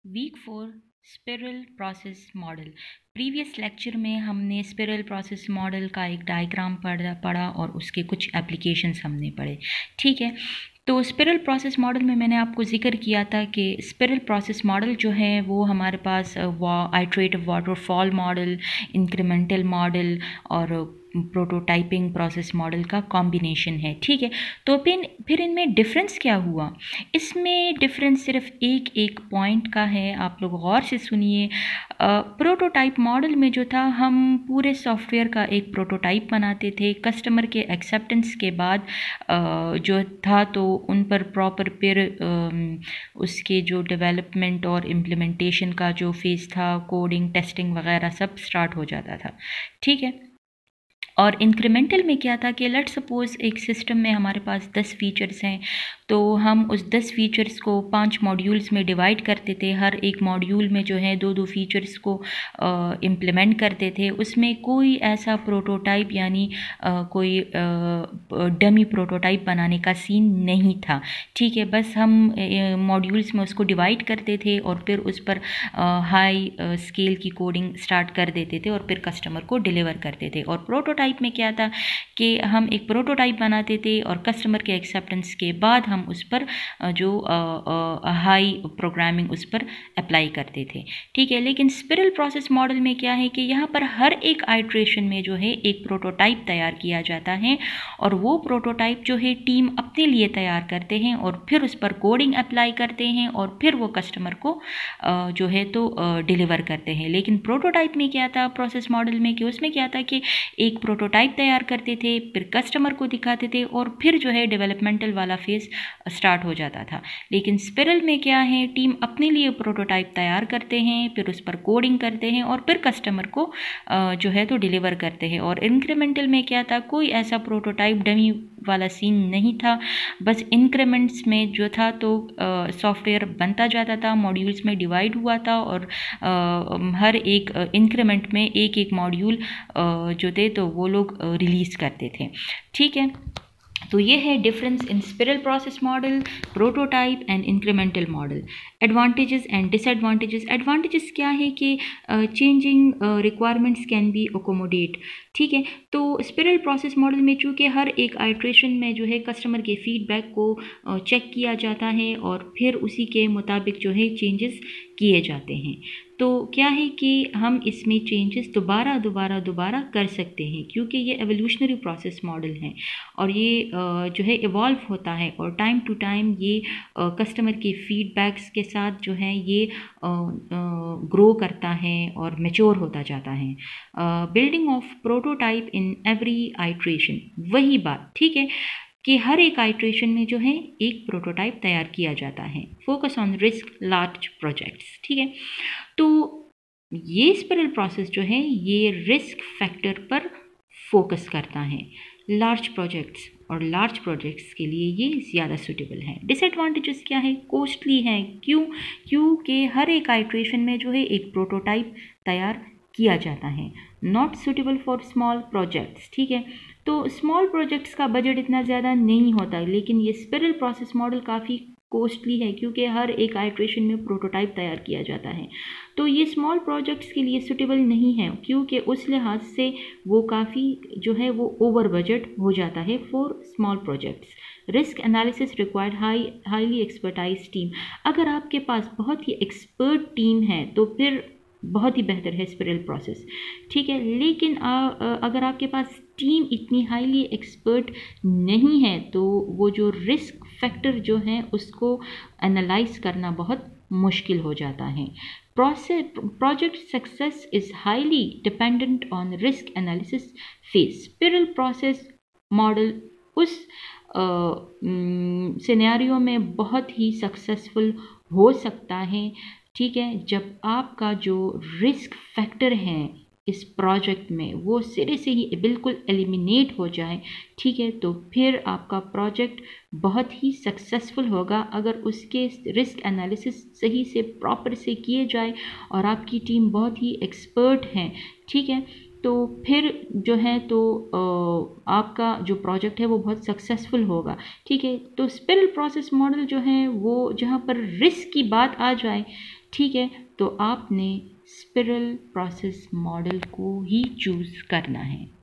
Week 4 spiral process model. Previous lecture में हमने spiral process model का एक डायग्राम पढ़ा और उसके कुछ एप्लीकेशंस हमने पढ़े। ठीक है, तो स्पिरल प्रोसेस मॉडल में मैंने आपको जिक्र किया था कि स्पिरल प्रोसेस मॉडल जो है वो हमारे पास iterative waterfall model, incremental model और प्रोटोटाइपिंग प्रोसेस मॉडल का कॉम्बिनेशन है। ठीक है, तो फिर इनमें डिफरेंस क्या हुआ? इसमें डिफरेंस सिर्फ एक पॉइंट का है, आप लोग गौर से सुनिए। प्रोटोटाइप मॉडल में जो था, हम पूरे सॉफ्टवेयर का एक प्रोटोटाइप बनाते थे। कस्टमर के एक्सेप्टेंस के बाद जो था तो उन पर प्रॉपर फिर उसके जो डेवलपमेंट और इम्प्लीमेंटेशन का जो फेज़ था, कोडिंग, टेस्टिंग वगैरह सब स्टार्ट हो जाता था। ठीक है, और इंक्रीमेंटल में क्या था कि लेट्स सपोज़ एक सिस्टम में हमारे पास 10 फीचर्स हैं, तो हम उस 10 फीचर्स को 5 मॉड्यूल्स में डिवाइड करते थे। हर एक मॉड्यूल में जो है 2-2 फीचर्स को इम्प्लीमेंट करते थे। उसमें कोई ऐसा प्रोटोटाइप यानी कोई डमी प्रोटोटाइप बनाने का सीन नहीं था। ठीक है, बस हम मॉड्यूल्स में उसको डिवाइड करते थे और फिर उस पर हाई स्केल की कोडिंग स्टार्ट कर देते थे और फिर कस्टमर को डिलीवर करते थे। और प्रोटोटाइप में क्या था कि हम एक प्रोटोटाइप बनाते थे और कस्टमर के एक्सेप्टेंस के बाद हम उस पर जो हाई प्रोग्रामिंग उस पर अप्लाई करते थे। ठीक है, लेकिन स्पिरल प्रोसेस मॉडल में क्या है कि यहाँ पर हर एक आइट्रेशन में जो है एक प्रोटोटाइप तैयार किया जाता है और वो प्रोटोटाइप जो है टीम अपने लिए तैयार करते हैं और फिर उस पर कोडिंग अप्लाई करते हैं और फिर वो कस्टमर को जो है तो डिलीवर करते हैं। लेकिन प्रोटोटाइप में क्या था प्रोसेस मॉडल में कि उसमें क्या था कि एक प्रोटोटाइप तैयार करते थे, फिर कस्टमर को दिखाते थे और फिर जो है डेवलपमेंटल वाला फेज़ स्टार्ट हो जाता था। लेकिन स्पिरल में क्या है, टीम अपने लिए प्रोटोटाइप तैयार करते हैं, फिर उस पर कोडिंग करते हैं और फिर कस्टमर को जो है तो डिलीवर करते हैं। और इंक्रीमेंटल में क्या था, कोई ऐसा प्रोटोटाइप डमी वाला सीन नहीं था। बस इंक्रीमेंट्स में जो था तो सॉफ्टवेयर बनता जाता था, मॉड्यूल्स में डिवाइड हुआ था और हर एक इंक्रीमेंट में एक एक मॉड्यूल जो थे तो वो लोग रिलीज़ करते थे। ठीक है, तो ये है difference in spiral process model, prototype and incremental model. Advantages and disadvantages. Advantages क्या है कि changing requirements can be accommodate. ठीक है, तो स्पिरल प्रोसेस मॉडल में चूँकि हर एक आइट्रेशन में जो है कस्टमर के फीडबैक को चेक किया जाता है और फिर उसी के मुताबिक जो है चेंजेस किए जाते हैं, तो क्या है कि हम इसमें चेंजेस दोबारा कर सकते हैं क्योंकि ये एवोल्यूशनरी प्रोसेस मॉडल है और ये जो है इवॉल्व होता है और टाइम टू टाइम ये कस्टमर के फीडबैक्स के साथ जो है ये ग्रो करता है और मैच्योर होता जाता है। Building of prototype in every iteration, वही बात ठीक है कि हर एक आइट्रेशन में जो है एक प्रोटोटाइप तैयार किया जाता है। Focus on risk large projects. ठीक है, तो ये स्पिरल प्रोसेस जो है ये रिस्क फैक्टर पर फोकस करता है, लार्ज प्रोजेक्ट्स, और लार्ज प्रोजेक्ट्स के लिए ये ज़्यादा सूटेबल है। डिसएडवांटेजेस क्या है, कॉस्टली है। क्योंकि हर एक आइट्रेशन में जो है एक प्रोटोटाइप तैयार किया जाता है। Not suitable for small projects. ठीक है, तो स्मॉल प्रोजेक्ट्स का बजट इतना ज़्यादा नहीं होता, लेकिन ये स्पिरल प्रोसेस मॉडल काफ़ी कॉस्टली है क्योंकि हर एक आइट्रेशन में प्रोटोटाइप तैयार किया जाता है, तो ये स्मॉल प्रोजेक्ट्स के लिए सूटेबल नहीं है क्योंकि उस लिहाज से वो काफ़ी जो है वो ओवर बजट हो जाता है for small projects. Risk analysis required highly expertise team. अगर आपके पास बहुत ही एक्सपर्ट टीम है तो फिर बहुत ही बेहतर है स्पिरल प्रोसेस। ठीक है, लेकिन अगर आपके पास टीम इतनी हाईली एक्सपर्ट नहीं है तो वो जो रिस्क फैक्टर जो है उसको एनालाइज करना बहुत मुश्किल हो जाता है। Project success is highly dependent on risk analysis phase. Spiral process model उस सिनेरियो में बहुत ही सक्सेसफुल हो सकता है, ठीक है, जब आपका जो रिस्क फैक्टर है इस प्रोजेक्ट में वो सिरे से ही बिल्कुल एलिमिनेट हो जाए। ठीक है, तो फिर आपका प्रोजेक्ट बहुत ही सक्सेसफुल होगा अगर उसके रिस्क एनालिसिस सही से प्रॉपर से किए जाए और आपकी टीम बहुत ही एक्सपर्ट है। ठीक है, तो फिर जो है तो आपका जो प्रोजेक्ट है वो बहुत सक्सेसफुल होगा। ठीक है, तो स्पिरल प्रोसेस मॉडल जो है वो जहाँ पर रिस्क की बात आ जाए ठीक है, तो आपने स्पिरल प्रोसेस मॉडल को ही चूज़ करना है।